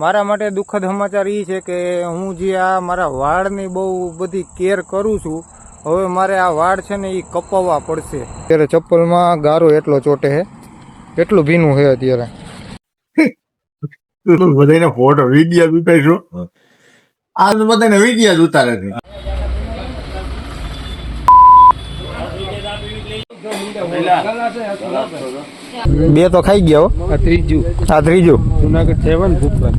મારા માટે દુઃખદ સમાચાર એ છે કે હું જે આ મારા વાળની બહુ બધી કેર કરું છું, હવે મારે આ વાળ છે ને એ કપાવવા પડશે. અત્યારે ચપ્પલમાં ગારો એટલો ચોટે છે, એટલું ભીનું છે અત્યારે. બધાને ફોટો વિડીયો ઉતારીશું, આ બધાને વિડીયો ઉતારે છે. બે તો ખાઈ ગયા. આ ત્રીજું જુનાગઢ 7 ભૂપત.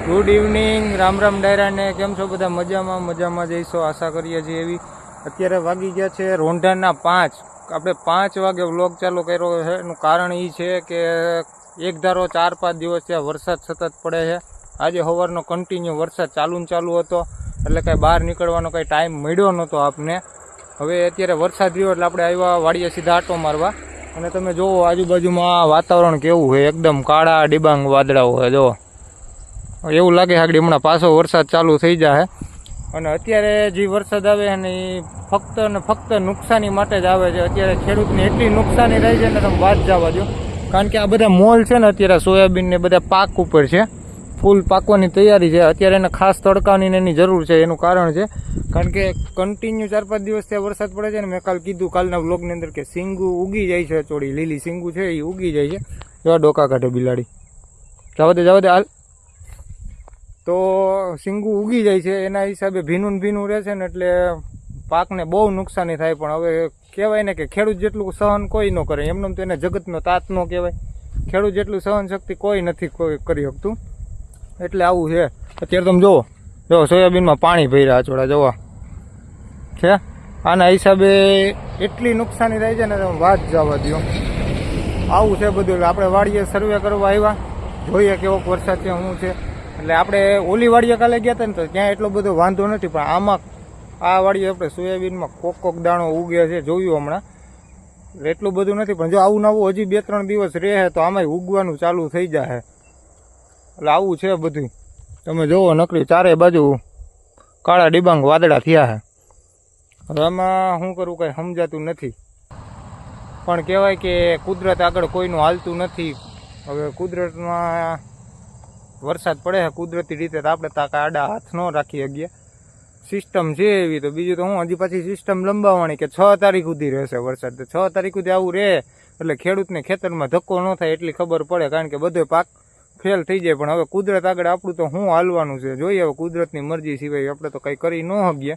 ગુડ ઇવનિંગ, રામ રામ ડાયરાને. કેમ છો બધા? મજામાં જઈશો આશા કરીએ છીએ એવી. અત્યારે વાગી ગયા છે રોંઢાના 5. આપણે 5 વાગે વ્લોગ ચાલુ કર્યો છે. એનું કારણ એ છે કે એક ધારો 4-5 દિવસ ત્યાં વરસાદ સતત પડે છે. આજે સવારનો કન્ટિન્યુ વરસાદ ચાલુ હતો, એટલે કાંઈ બહાર નીકળવાનો કાંઈ ટાઈમ મળ્યો નહોતો આપને. હવે અત્યારે વરસાદ રહ્યો એટલે આપણે આવ્યા વાડીએ સીધા આટો મારવા. અને તમે જુઓ આજુબાજુમાં વાતાવરણ કેવું છે, એકદમ કાળા ડિબાંગ વાદળાઓ છે. જુઓ, એવું લાગે આગળ હમણાં પાછો વરસાદ ચાલુ થઈ જાય. અને અત્યારે જે વરસાદ આવે ને એ ફક્ત ને ફક્ત નુકસાની માટે જ આવે છે. અત્યારે ખેડૂતને એટલી નુકસાની રહી છે ને તમે વાત જવા દો. કારણ કે આ બધા મોલ છે ને અત્યારે સોયાબીન ને બધા પાક ઉપર છે, ફૂલ પાકવાની તૈયારી છે. અત્યારે એને ખાસ તડકાની એની જરૂર છે. એનું કારણ છે કારણ કે કન્ટિન્યુ 4-5 દિવસ ત્યાં વરસાદ પડે છે ને. મેં કાલ કીધું કાલના વ્લોગની અંદર કે સિંગુ ઉગી જાય છે, થોડી લીલી સિંગુ છે એ ઉગી જાય છે. એવા ડોકા કાઢે બિલાડી. જવા દે હાલ. તો સિંગુ ઉગી જાય છે, એના હિસાબે ભીનું રહે છે ને, એટલે પાકને બહુ નુકસાની થાય. પણ હવે કહેવાય ને કે ખેડૂત જેટલું સહન કોઈ ન કરે, એમને તો એને જગતનો તાત ન કહેવાય. ખેડૂત જેટલું સહન શક્તિ કોઈ નથી કરી શકતું. એટલે આવું છે. અત્યારે તમે જુઓ સોયાબીનમાં પાણી ભર્યા ચોડા જોવા છે. આના હિસાબે એટલી નુકસાની થાય છે ને તમે વાત જવા દો. આવું છે બધું. આપણે વાડીએ સર્વે કરવા આવ્યા, જોઈએ કેવો વરસાદ છે શું છે. એટલે આપણે ઓલી વાડીએ કાલે ગયા હતા ને તો ત્યાં એટલો બધો વાંધો નથી, પણ આમાં આ વાડીએ આપણે સોયાબીનમાં કોક દાણો ઉગે છે, જોયું હમણાં. એટલું બધું નથી, પણ જો આવું નવું હજી 2-3 દિવસ રહે તો આમાંય ઉગવાનું ચાલુ થઈ જાય. એટલે આવું છે બધું. તમે જોવો નકરી ચારે બાજુ કાળા ડિબાંગ વાદળા થયા છે. હવે આમાં શું કરવું કાંઈ સમજાતું નથી. પણ કહેવાય કે કુદરત આગળ કોઈનું હાલતું નથી. હવે કુદરતમાં વરસાદ પડે છે કુદરતી રીતે, તો આપણે તાકા આડા હાથ ન રાખી શકીએ. સિસ્ટમ છે એવી. તો બીજું તો હું હજી પાછી સિસ્ટમ લંબાવવાની કે 6 તારીખ સુધી રહેશે વરસાદ. તો 6 તારીખ સુધી આવું રહે એટલે ખેડૂતને ખેતરમાં ધક્કો ન થાય એટલી ખબર પડે. કારણ કે બધો પાક ફેલ થઈ જાય. પણ હવે કુદરત આગળ આપણું તો શું હાલવાનું છે જોઈએ. હવે કુદરતની મરજી સિવાય આપણે તો કંઈ કરી ન શકીએ.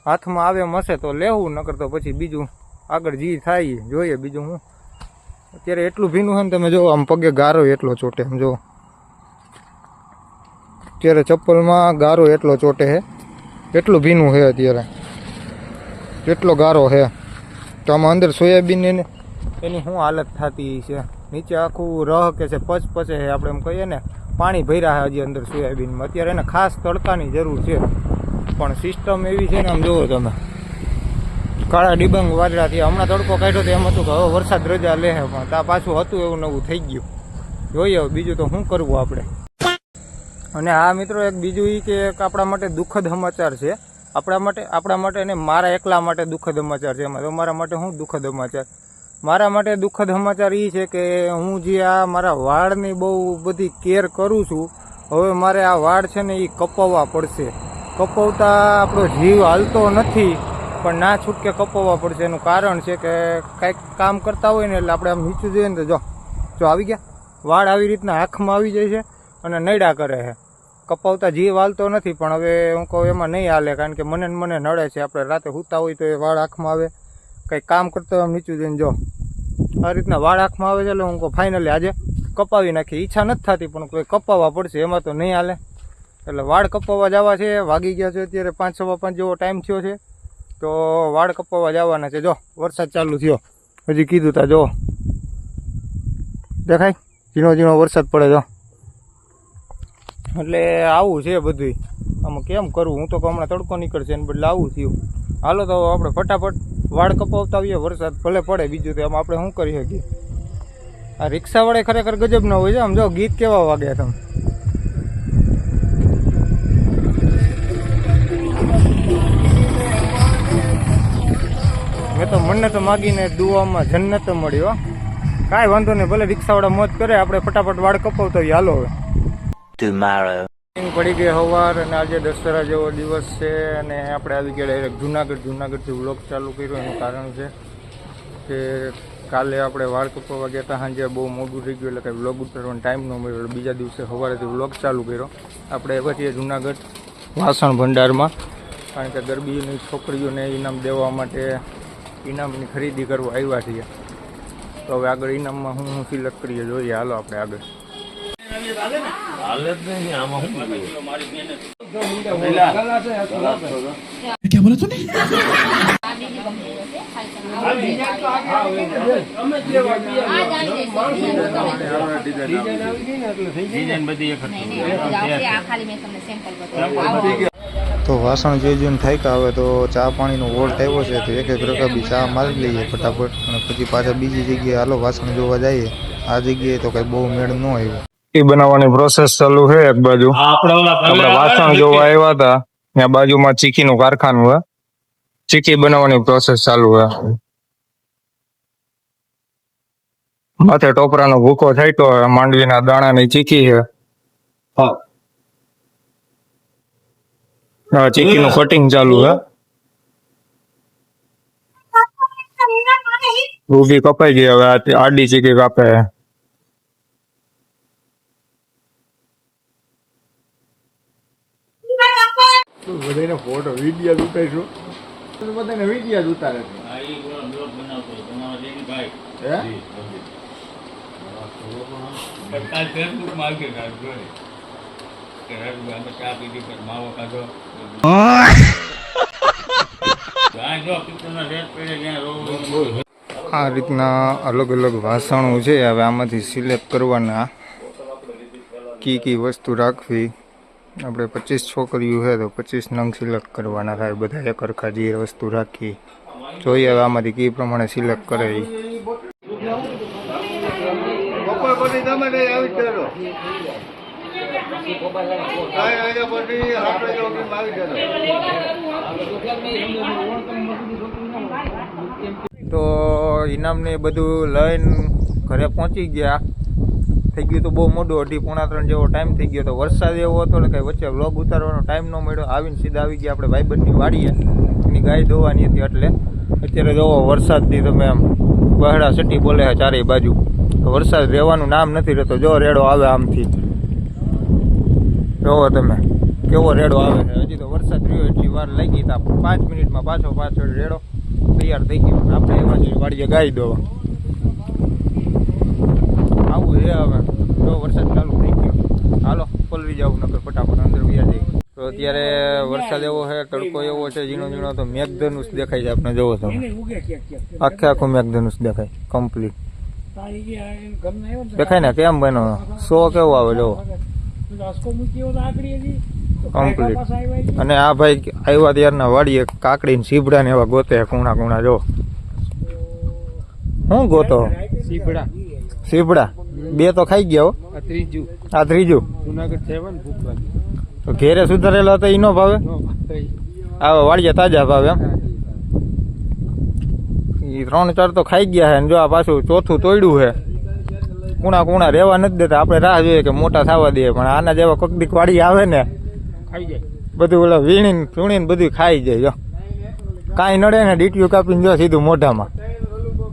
હાથમાં આવે મસે તો લેવું, નકર તો પછી બીજું આગળ જી થાય જોઈએ. બીજું હું અત્યારે એટલું ભીનું છે ને તમે જો, આમ પગે ગારો એટલો ચોટે. આમ જો અત્યારે ચપ્પલમાં ગારો એટલો ચોટે છે, એટલું ભીનું છે અત્યારે, એટલો ગારો છે. તો આમાં અંદર સોયાબીન એની શું હાલત થતી છે. નીચે આખું રહ કે છે પચપચે છે, આપણે એમ કહીએ ને. પાણી ભર્યા છે હજી અંદર સોયાબીનમાં. અત્યારે એને ખાસ તડકાની જરૂર છે. પણ સિસ્ટમ એવી છે ને, આમ જુઓ તમે કાળા ડિબાંગ વાદળા થયા. હમણાં તડકો કાઢ્યો તો એમ હતું કે હવે વરસાદ રજા લે છે, પણ ત્યાં પાછું હતું એવું નવું થઈ ગયું. જોઈએ બીજું તો શું કરવું આપણે. અને હા મિત્રો, એક બીજું એ કે આપણા માટે દુઃખદ સમાચાર છે. આપણા માટે અને મારા એકલા માટે દુઃખદ સમાચાર છે. એમાં તમારા માટે શું દુઃખદ સમાચાર? મારા માટે દુઃખદ સમાચાર એ છે કે હું જે આ મારા વાળની બહુ બધી કેર કરું છું, હવે મારે આ વાળ છે ને એ કપાવવા પડશે. કપાવતા આપણો જીવ હાલતો નથી, પણ ના છૂટકે કપાવવા પડશે. એનું કારણ છે કે કાંઈક કામ કરતા હોય ને એટલે આપણે આમ નીચું જોઈએ ને તો જો આવી ગયા વાળ આવી રીતના આંખમાં આવી જાય છે અને નડ્યા કરે છે. કપાવતા જીવ હાલતો નથી, પણ હવે હું કહું એમાં નહીં હાલે. કારણ કે મને નડે છે. આપણે રાતે સૂતા હોય તો એ વાળ આંખમાં આવે. કંઈક કામ કરતો હોય આમ નીચું જઈને જો આ રીતના વાળ આંખમાં આવે છે. એટલે હું કહું ફાઇનલી આજે કપાવી નાખી. ઈચ્છા નથી થતી પણ કોઈ કપાવવા પડશે, એમાં તો નહીં હાલે. એટલે વાળ કપાવવા જવા છે. વાગી ગયા છે અત્યારે 5-5 જેવો ટાઈમ થયો છે. તો વાળ કપાવવા જવાના છે. જો વરસાદ ચાલુ થયો, હજી કીધું તા જો દેખાય ઝીણો વરસાદ પડે જો. એટલે આવું છે બધું. આમાં કેમ કરવું? હું તો હમણાં તડકો નીકળશે એને બદલે આવું થયું. હાલો તો આપણે ફટાફટ વાળ કપાવતા આવીએ. વરસાદ ભલે પડે, બીજું તો એમાં આપણે શું કરી શકીએ. આ રિક્ષાવાળે ખરેખર ગજબ ના હોય છે. આમ જો ગીત કેવા વાગ્યા તમે. મેં તો મન્નત માગીને દુઆમાં જન્નત મળ્યો. કાંઈ વાંધો નહીં, ભલે રિક્ષાવાળા મોજ કરે, આપણે ફટાફટ વાળ કપાવતા હોઈએ. હાલો હવે tomorrow. પડી ગઈ સવાર અને આજે દશેરા જેવો દિવસ છે અને આપણે આવી ગયા ડાયરેક્ટ જુનાગઢથી વ્લોગ ચાલુ કર્યો. એનું કારણ છે કે કાલે આપણે વાળ કપાવવા ગયા હતા, સાંજે બહુ મોડું થઈ ગયું એટલે કંઈ વ્લોગ ઉતારવાનો ટાઈમ ન મળ્યો. બીજા દિવસે સવારેથી વ્લોગ ચાલુ કર્યો. આપણે એવા છીએ જુનાગઢ વાસણ ભંડારમાં, કારણ કે ગરબીની છોકરીઓને ઇનામ દેવા માટે ઇનામની ખરીદી કરવા આવ્યા છીએ. તો હવે આગળ ઇનામમાં હું સિલેક્ટ કરીએ જોઈએ. હાલો આપણે આગળ. क्या बोला तूने? તો વાસણ જોઈને થાક્યા હવે તો ચા પાણીનો વોલ્ટ આવ્યો છે તો એક રકાબી ચા મારી લઈએ ફટાફટ અને પછી પાછા બીજી જગ્યાએ હાલો વાસણ જોવા જઈએ. આ જગ્યાએ તો કઈ બહુ મેળ ન આવ્યો. એ બનાવવાની પ્રોસેસ ચાલુ છે. એક બાજુ આપણે વાસણ જોવા આવ્યા હતા, ત્યાં બાજુમાં ચીકીનું કારખાનું છે. ચીકી બનાવવાની પ્રોસેસ ચાલુ છે. માથે ટોપરાનો ભૂકો થાક્યો, માંડવીના દાણાની ચીકી છે. ચીકીનું કટિંગ ચાલુ છે. રૂબી કપાઈ ગઈ, હવે આડી ચીકી કાપે. બધાને ફોટો વિડીયો ઉતારીશું, બધાને વિડીયો જ ઉતારે છે. આ રીતના અલગ અલગ વાસણો છે. હવે આમાંથી સિલેક્ટ કરવાના કી વસ્તુ રાખવી. આપણે 25 છોકરીઓ છે તો 25 નંગ સિલેક્ટ કરવાના થાય. બધા એક સરખા જે વસ્તુ રાખી જોઈએ હવે આમાંથી કી પ્રમાણે સિલેક્ટ કરે. તો ઇનામને બધું લઈને ઘરે પહોંચી ગયા. થઈ ગયું તો બહુ મોડું, 2:30-3 જેવો ટાઈમ થઈ ગયો. તો વરસાદ એવો હતો એટલે કંઈ વચ્ચે વ્લોગ ઉતારવાનો ટાઈમ ન મળ્યો. આવીને સીધા આવી ગયા આપણે ભાઈબંધની વાડીએ. એની ગાય ધોવાની હતી એટલે અત્યારે જોવો વરસાદથી તમે આમ બહડા સટી બોલે છે ચારેય બાજુ. તો વરસાદ રહેવાનું નામ નથી રહેતો. જો રેડો આવે આમથી, જોવો તમે કેવો રેડો આવે છે. હજી તો વરસાદ રહ્યો એટલી વાર લાગી તા 5 મિનિટમાં પાછળ રેડો તૈયાર થઈ ગયો. આપણે એવા જ વાડીએ ગાય દોવા આવું છે. હવે જો વરસાદ ચાલુ થઈ ગયો, હાલો પલવી જાવ નકર ફટાફટ અંદર વ્યા જઈએ. તો અત્યારે વરસાદ એવો છે, તડકો એવો છે ઝીણો તો મેઘધનુષ દેખાય છે. આપણે જોવો તમે આખું મેઘધનુષ દેખાય કમ્પ્લીટ દેખાય ને. કેમ બનો શો કેવો આવે જોવો કમ્પ્લીટ. અને આ ભાઈ આવ્યા ત્યારના વાડીએ કાકડી ને સીભડા ને એવા ગોતે કુણા જો હું ગોતો સીભડા 2 તો ખાઈ ગયા. આ ત્રીજું તો ઘેરે સુધારેલો હતો ઈ નો ભાવે, આ વાડીએ તાજા ભાવે. એમ ઈ 3-4 તો ખાઈ ગયા છે. જો આ પાછું ચોથું તોડ્યું છે. કુણા રહેવા નથી દેતા. આપણે રાહ જોઈએ કે મોટા થવા દઈએ, પણ આના જેવા કોકડીક વાડી આવે ને બધું ઓલા વીણીને બધું ખાઈ જાય. જો કાંઈ નડે ને ડીટીયું કાપીને જો સીધું મોઢામાં,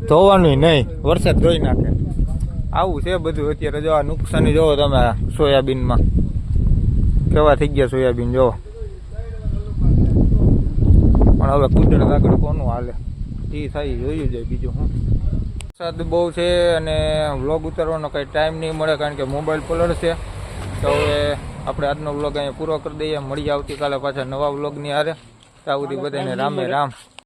ધોવાનું નહીં, વરસાદ ધોઈ નાખે. આવું છે બધું અત્યારે. જો આ નુકસાની જોવો તમે સોયાબીનમાં કેવા થઈ ગયા સોયાબીન જોવો. પણ હવે કુદરત આગળ કોનું હાલે એ થાય જોયું જાય. બીજું શું, વરસાદ બહુ છે અને વ્લોગ ઉતારવાનો કંઈ ટાઈમ નહીં મળે કારણ કે મોબાઈલ પલળશે. તો હવે આપણે આજનો વ્લોગ અહીંયા પૂરો કરી દઈએ. મળીએ આવતીકાલે પાછા નવા વ્લોગની હારે. ત્યાં સુધી બધાને રામે રામ.